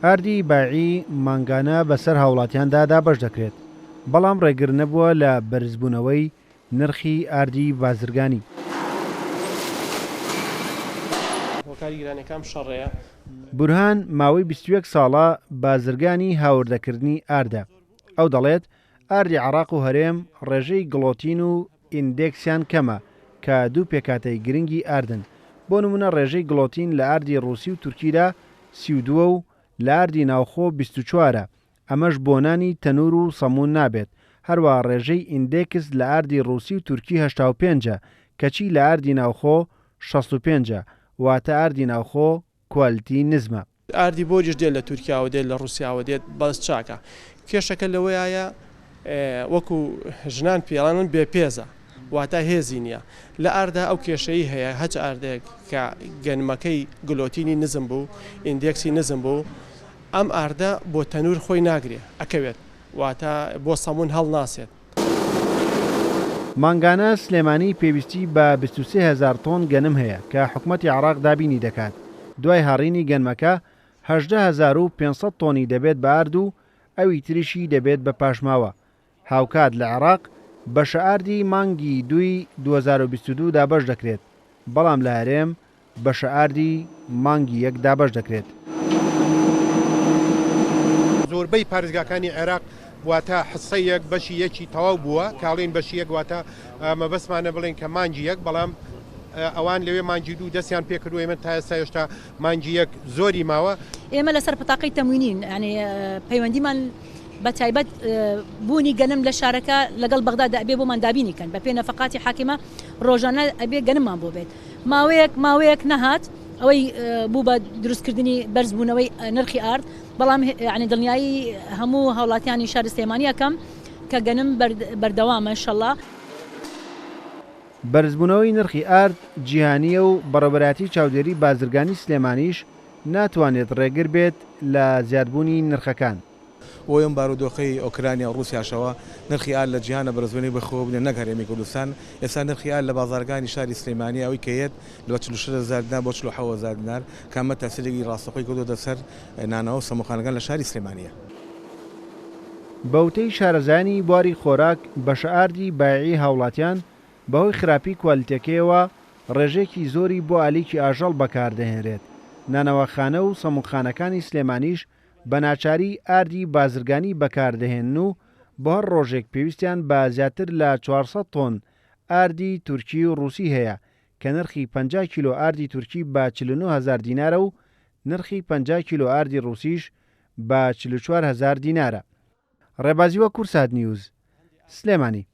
ئاردی باعی مانگانە بەسەر هاوڵاتیاندا دابەش دەکرێت، بەڵام ڕێگر نەبووە لە بەرزبوونەوەی نرخی ئاردی بازرگانی. بورهان ماوەی 21 ساڵە بازرگانی هاوردەکردنی ئاردە. ئەو دەڵێت ئاردی عێراق و هەرێم ڕێژەی گڵۆتین و ئیندێکسیان کەمە کە دوو پێکاتەی گرنگی ئاردن. بۆ نمونە ڕێژەی گڵۆتین لە ئاردی ڕووسی و تورکیدا 32 و لە ئاردی ناوخۆ 24ە. ئەمەش بۆنانی تەنور و سەمون نابێت. هەروە ڕێژەی ئیندێکس لە ئاردی ڕووسی و تورکی 85ە کەچی لە ئاردی ناوخۆ 65ە، واتە ئاردی ناوخۆ کوالتی نزمە. ئاردی بۆجش دێت لە تورکیاوە دێت لە ڕووسیاوە دێت بەس چاکە. کێشەکە لەوەیە وەکو ژنان پێڵانن بێپێزە، واتە هێزی نییە. لە ئاردا ئەو کێشەی هەیە، هەچ ئاردێک کە گەنمەکەی گلۆتینی نزم بوو، ئیندێکسی نزم بوو، ئەم ئاردە بۆ تەنور خۆی ناگرێ ئەکەوێت، واتە بۆ سەمون هەڵ ناسێت. مانگانە سلێمانی پێویستی بە 23,000 تۆن گەنم هەیە کە حکوومەتی عێراق دابینی دەکات. دوای هەڕینی گەنمەکە 18,500 تۆنی دەبێت بە ئارد و ئەوی تریشی دەبێت بە پاشماوە. هاوکات لە عێراق بەشە ئاردی مانگی 2 2022 دابەش دەکرێت، بەڵام لە هەرێم بەشە ئاردی مانگی 1 دابەش دەکرێت. زۆربەی پارێزگاکانی عێراق واتە حسەیەک بەشی یەکی تەواو بووە، کاڵین بەشی یەک واتە مەبەستمانە بڵێن کە مانگی 1، بەڵام ئەوان لەوێ مانگی 2 دەستیان پێکردو. ئێمە تا ئێستا هێشتا مانگی 1 زۆری ماوە. ئێمە لەسەر پتاقەی تەموینین، ینی پەیوەندیمان بە تایبەت بوونی گەنم لە شارەکە لەگەڵ بەغدادا ئەبێ بۆمان دابینیکەن بە پێ نەفەقاتی حاکمە ڕۆژانە ئەبێ گەنممان بۆ بێت. ماوەیەک نەهات ئەوەی بوو بە دروستکردنی بەرزبوونەوەی نرخی ئارد، بەڵام ینی دڵنیایی هەموو هاوڵاتیانی شاری سلێمانی یەکەم کە گەنم بەردەوامە ئینشەڵڵا. بەرزبوونەوەی نرخی ئارد جیهانیە و بەڕێوەبەرایەتی چاودێری بازرگانی سلێمانیش ناتوانێت ڕێگر بێت لە زیادبوونی نرخەکان. وەم بارودۆخی ئۆکرانیا و رووسیاشەوە نرخی ئارد لە جیهانە بەرزبوونی بەخۆ بنێ نەک هەرێمی کوردستان. ئێستا نرخی ئارد لە بازارگانی شاری سلێمانی ئەوەی کەیت لە 46,000 دینار بۆ 47,000 دینار، کامە تەسیرێکی ڕاستەخۆی کردوتە سەر نانەوە و سەموخانەکان لە شاری سلێمانیە. بەوتەی شارەزانی بواری خۆراک بەشە ئاردی بایعی هاوڵاتیان بەهۆی خراپی کوالیتەکەیەوە ڕێژێکی زۆری بۆ ئالیکی ئاژەڵ بەکاردەهێنرێت. نانەوەخانە و سەموخانەکانی سلێمانیش بە ناچاری ئاردی بازرگانی بەکاردەهێن و بۆ هەر ڕۆژێک پێویستیان بە زیاتر لە 400 تۆن ئاردی تورکی و ڕووسی هەیە کە نرخی 50 کیلۆ ئاردی تورکی بە 49,000 دینارە و نرخی 50 کیلۆ ئاردی ڕووسیش بە 44,000 دینارە. ڕێبازیوە کورسات نیوز، سلێمانی.